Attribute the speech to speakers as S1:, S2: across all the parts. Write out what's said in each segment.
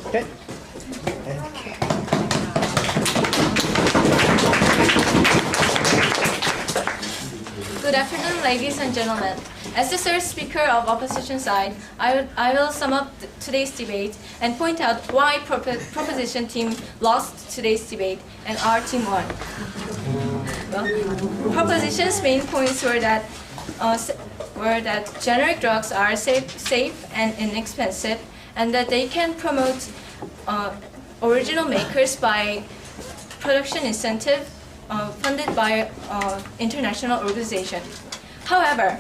S1: Okay.
S2: Good afternoon, ladies and gentlemen. As the third speaker of opposition side, I will sum up today's debate and point out why proposition team lost today's debate and our team won. Well, proposition's main points were that generic drugs are safe and inexpensive, and that they can promote original makers by production incentive funded by international organization. However,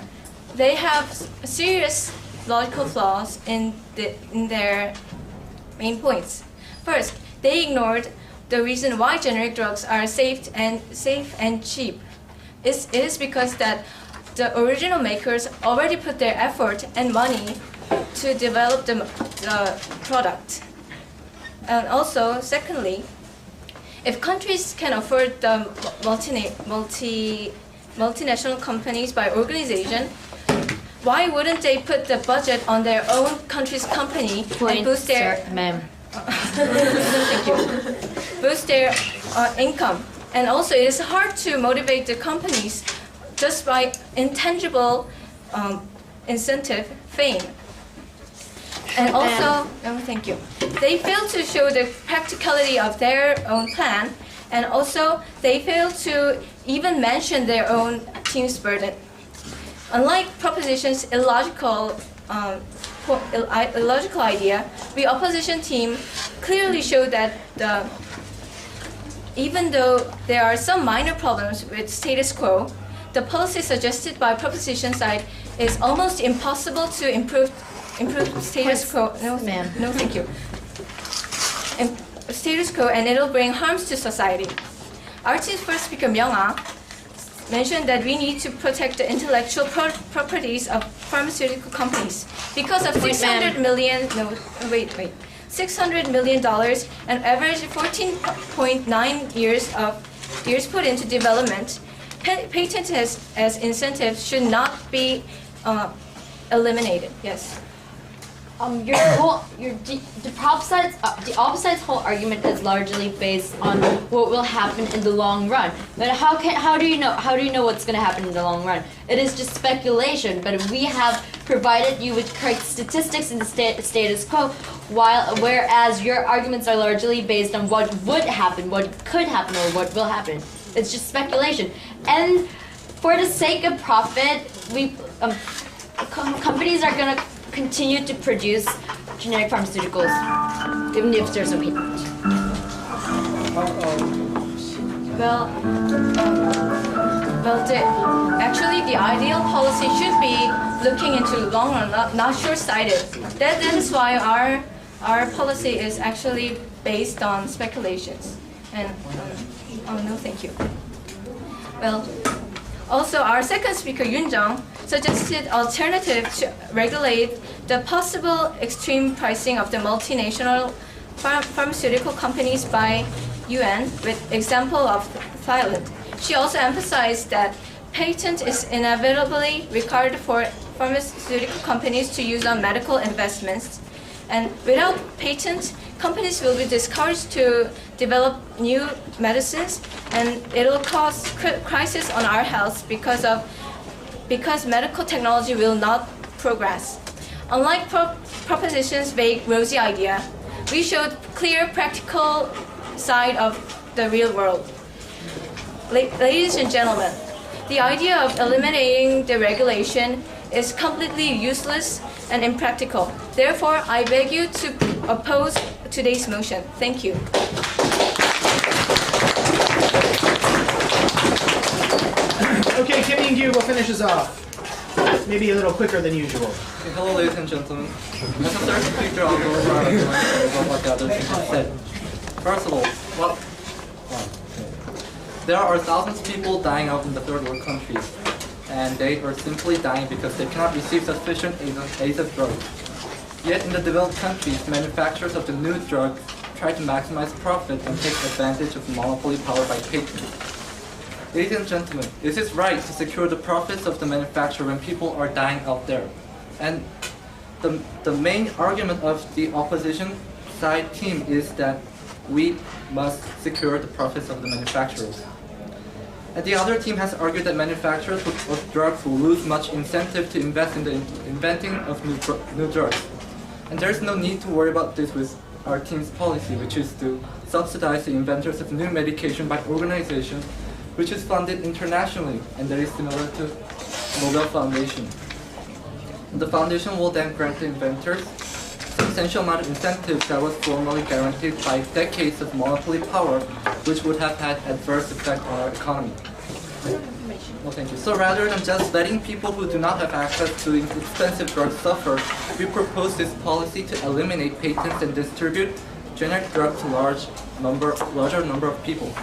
S2: they have serious logical flaws in their main points. First, they ignored the reason why generic drugs are safe and cheap. It is because that the original makers already put their effort and money to develop the product. And also, secondly, if countries can afford the multinational companies by organization, why wouldn't they put the budget on their own country's company and boost their thank you. Boost their income? And also, it is hard to motivate the companies just by intangible incentive, fame. And also, thank you. They fail to show the practicality of their own plan, and also they fail to even mention their own team's burden. Unlike proposition's illogical idea, the opposition team clearly showed that even though there are some minor problems with status quo, the policy suggested by proposition side is almost impossible to improve status quo. No, thank you. Status quo, and it'll bring harms to society. Our team's first speaker, Myung-ah, mentioned that we need to protect the intellectual properties of pharmaceutical companies because of $600 million and average 14.9 years put into development. Patent as incentives should not be eliminated. Yes.
S3: The opposite's whole argument is largely based on what will happen in the long run. But how do you know what's going to happen in the long run? It is just speculation. But we have provided you with correct statistics in the status quo, whereas your arguments are largely based on what would happen, what could happen, or what will happen. It's just speculation. And for the sake of profit, companies are going to continue to produce generic pharmaceuticals, even if there's no patent.
S2: Actually, the ideal policy should be looking into the long run, not short-sighted. That is why our policy is actually based on speculations. And no, thank you. Well, also our second speaker, Yoon Jung, suggested alternative to regulate the possible extreme pricing of the multinational pharmaceutical companies by UN, with example of Thailand. She also emphasized that patent is inevitably required for pharmaceutical companies to use on medical investments, and without patent, companies will be discouraged to develop new medicines, and it will cause crisis on our health because medical technology will not progress. Unlike proposition's vague, rosy idea, we showed clear, practical side of the real world. Ladies and gentlemen, the idea of eliminating the regulation is completely useless and impractical. Therefore, I beg you to oppose today's motion. Thank you.
S1: Okay, Kim Young-gyu will finish us off. Maybe a little quicker than usual.
S4: Okay, hello, ladies and gentlemen. As a third speaker, I'll go around and about what the other speakers said. First of all, there are thousands of people dying out in the third world countries, and they are simply dying because they cannot receive sufficient aid of drugs. Yet in the developed countries, manufacturers of the new drugs try to maximize profit and take advantage of monopoly power by patents. Ladies and gentlemen, is it right to secure the profits of the manufacturer when people are dying out there? And the main argument of the opposition side team is that we must secure the profits of the manufacturers. And the other team has argued that manufacturers of drugs will lose much incentive to invest in the inventing of new drugs. And there's no need to worry about this with our team's policy, which is to subsidize the inventors of new medication by organizations which is funded internationally, and that is similar to Nobel Foundation. The foundation will then grant the inventors a substantial amount of incentives that was formerly guaranteed by decades of monopoly power, which would have had adverse effect on our economy. Well, thank you. So rather than just letting people who do not have access to expensive drugs suffer, we propose this policy to eliminate patents and distribute generic drugs to larger number of people.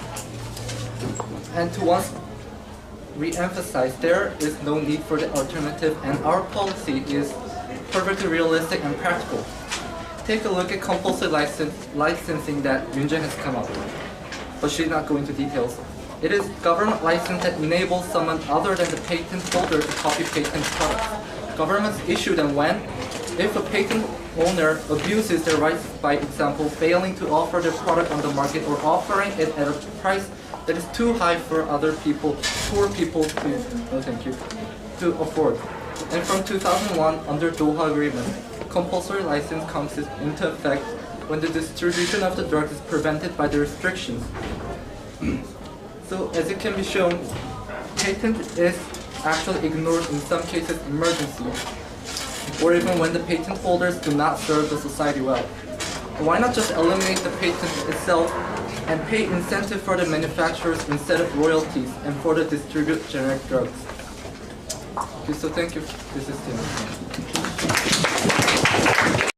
S4: And to once re-emphasize, there is no need for the alternative, and our policy is perfectly realistic and practical. Take a look at compulsory licensing that Yunjin has come up with, but she's not going into details. It is government license that enables someone other than the patent holder to copy patent products. Governments issue them when, if a patent owner abuses their rights, by example, failing to offer their product on the market or offering it at a price that is too high for other people, poor people, to afford. And from 2001, under Doha Agreement, compulsory license comes into effect when the distribution of the drugs is prevented by the restrictions. So, as it can be shown, patent is actually ignored in some cases emergency, or even when the patent holders do not serve the society well. Why not just eliminate the patent itself and pay incentive for the manufacturers instead of royalties and for the distribute generic drugs? Okay, so thank you. This is Tim.